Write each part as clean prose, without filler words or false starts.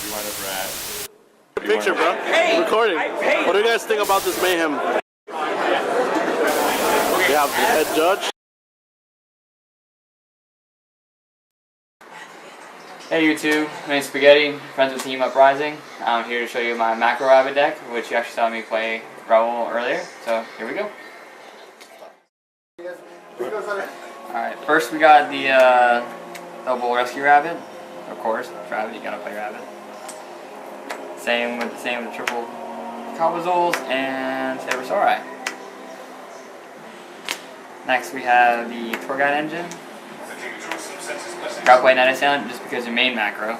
You want to Brad? Picture, bro. Hey, recording. What do you guys think about this mayhem? We have the head judge. Hey YouTube, my name's Spicciatti, friends with Team Uprising. I'm here to show you my macro rabbit deck, which you actually saw me play Rebel earlier, so here we go. Alright, first we got the double rescue rabbit. Of course, rabbit, you gotta play rabbit. Same with the triple Cabazools and Sabersauri. Next we have the tour guide engine. Gotta play Night Assailant just because your main macro.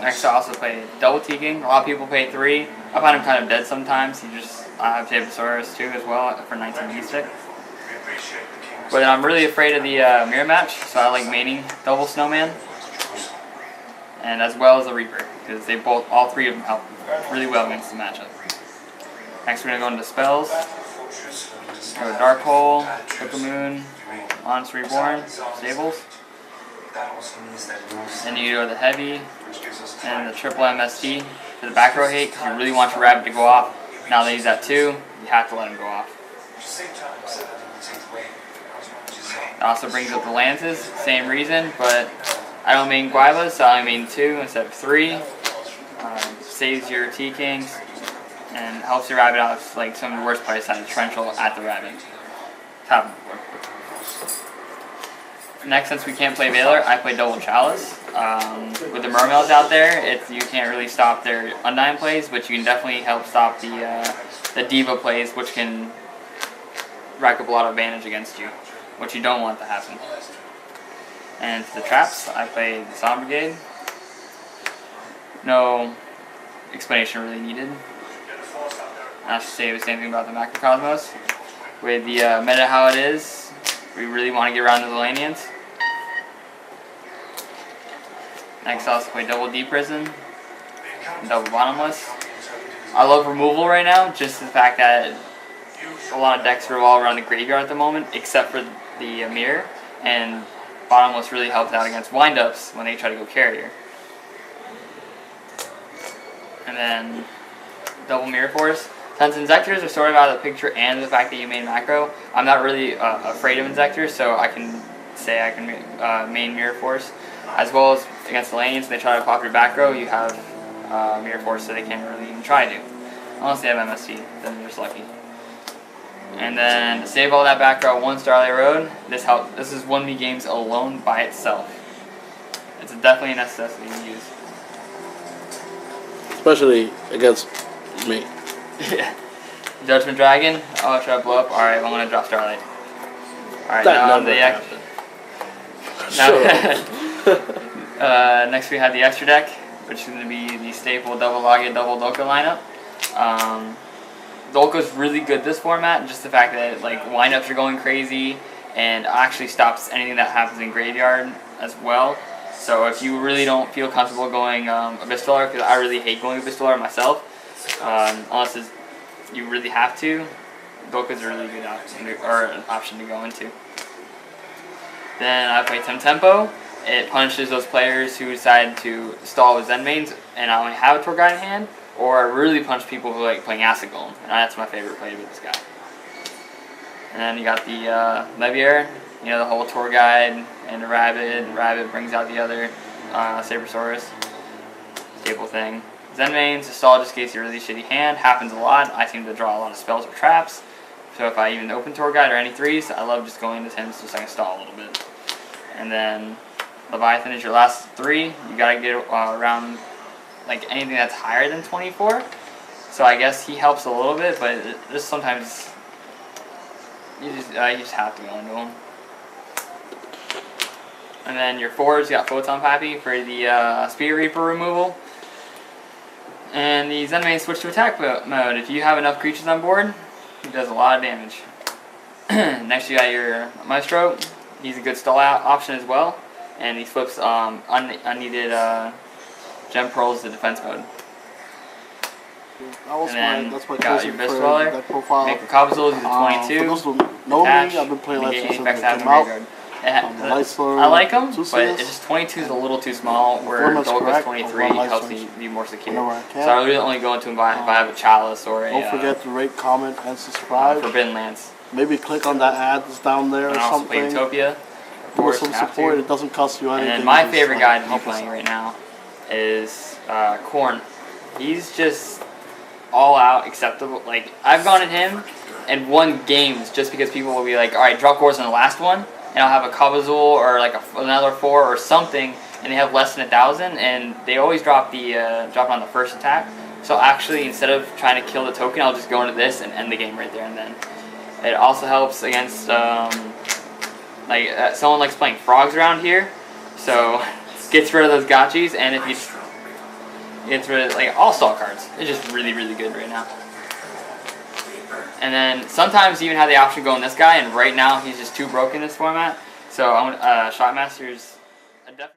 Next I also play double T-King. A lot of people play 3. I find him kind of dead sometimes. I have Sabersaurus too as well for 19 V-Stick. But I'm really afraid of the mirror match, so I like maining double Snowman. And as well as the Reaper, because all three of them help really well against the matchup. Next we're going to go into spells. Go to Dark Hole, Moon, Monster Reborn, Stables. Then you go to the Heavy, and the triple MST for the back row hate, because you really want your rabbit to go off. Now they use that too, you have to let him go off. It also brings up the Lances, same reason, but I don't main Guivas, so I only main 2 instead of 3. Saves your T-Kings and helps your rabbit out of like some of the worst players have Torrential at the rabbit. Top of the board. Next, since we can't play Valor, I play double Chalice. With the Mermails out there, you can't really stop their Undyne plays, but you can definitely help stop the Diva plays, which can rack up a lot of advantage against you, which you don't want to happen. And for the traps, I play the Sound Brigade. No explanation really needed. I should say the same thing about the Macrocosmos. With the meta how it is, we really want to get around the Zilanians. Next, I also play double D Prison and double Bottomless. I love removal right now, just the fact that a lot of decks revolve around the graveyard at the moment, except for the mirror, and Bottomless really helps out against windups when they try to go carrier. And then double Mirror Force. Since Inzectors are sort of out of the picture and the fact that you main macro, I'm not really afraid of Inzectors, so I can say I can main Mirror Force. As well as against the lanes, they try to pop your back row, you have Mirror Force, so they can't really even try to. Unless they have MST, then they're just lucky. And then to save all that back row, 1 Starlight Road. This is 1v games alone by itself. It's definitely a necessity to use. Especially against me. Yeah. Judgment Dragon. Oh, should I blow up? Alright, I'm gonna drop Starlight. Alright, now on the next we have the extra deck, which is gonna be the staple double Logia, double Dolka lineup. Dolka's really good this format, just the fact that like windups are going crazy and actually stops anything that happens in graveyard as well. So if you really don't feel comfortable going Abyssal, because I really hate going Abyssal myself, unless you really have to, Dolka's a really good option to go into. Then I play Tempo. It punishes those players who decide to stall with Zen mains and I only have a tour guide in hand, or really punch people who like playing Acid Golem, and that's my favorite play with this guy. And then you got the Leviair, you know, the whole tour guide and the rabbit. Rabbit brings out the other Sabersaurus staple thing. Zen mains, the stall just gets you a really shitty hand, happens a lot. I seem to draw a lot of spells or traps, so if I even open tour guide or any 3s, I love just going into him just so I can stall a little bit. And then Leviathan is your last 3. You gotta get around like anything that's higher than 24. So I guess he helps a little bit, but just sometimes you just have to go into him. And then your 4s, you got Photon Pappy for the Spirit Reaper removal. And the Zen main switch to attack mode. If you have enough creatures on board, he does a lot of damage. Next you got your Maestro. He's a good stall out option as well. And he flips unneeded Gem Pearls to defense mode. And then that's my got your Abyss Dweller. Make a Cabazools, he's a 22. For those who know me, I've been playing Legends since it came out. I like them, but it's just 22 is a little too small, where Gold Quest 23 helps me be more secure. So I really only go into them if I have a chalice or a... Don't forget to rate, comment, and subscribe. Forbidden Lance. Maybe click on that ad that's down there or something. And also play Utopia. Do some support. It doesn't cost you anything. And then my favorite guy to be playing right now is Korn. He's just all out acceptable. Like, I've gone at him and won games just because people will be like, all right, drop cores in the last one, and I'll have a Kabazul or like another 4 or something, and they have less than 1,000, and they always drop it on the first attack. So actually, instead of trying to kill the token, I'll just go into this and end the game right there and then. It also helps against someone likes playing frogs around here, so gets rid of those gotchis, and if you gets rid of like all stall cards. It's just really, really good right now. And then sometimes you even have the option to go on this guy, and right now he's just too broken in this format. So Shotmaster's a definitely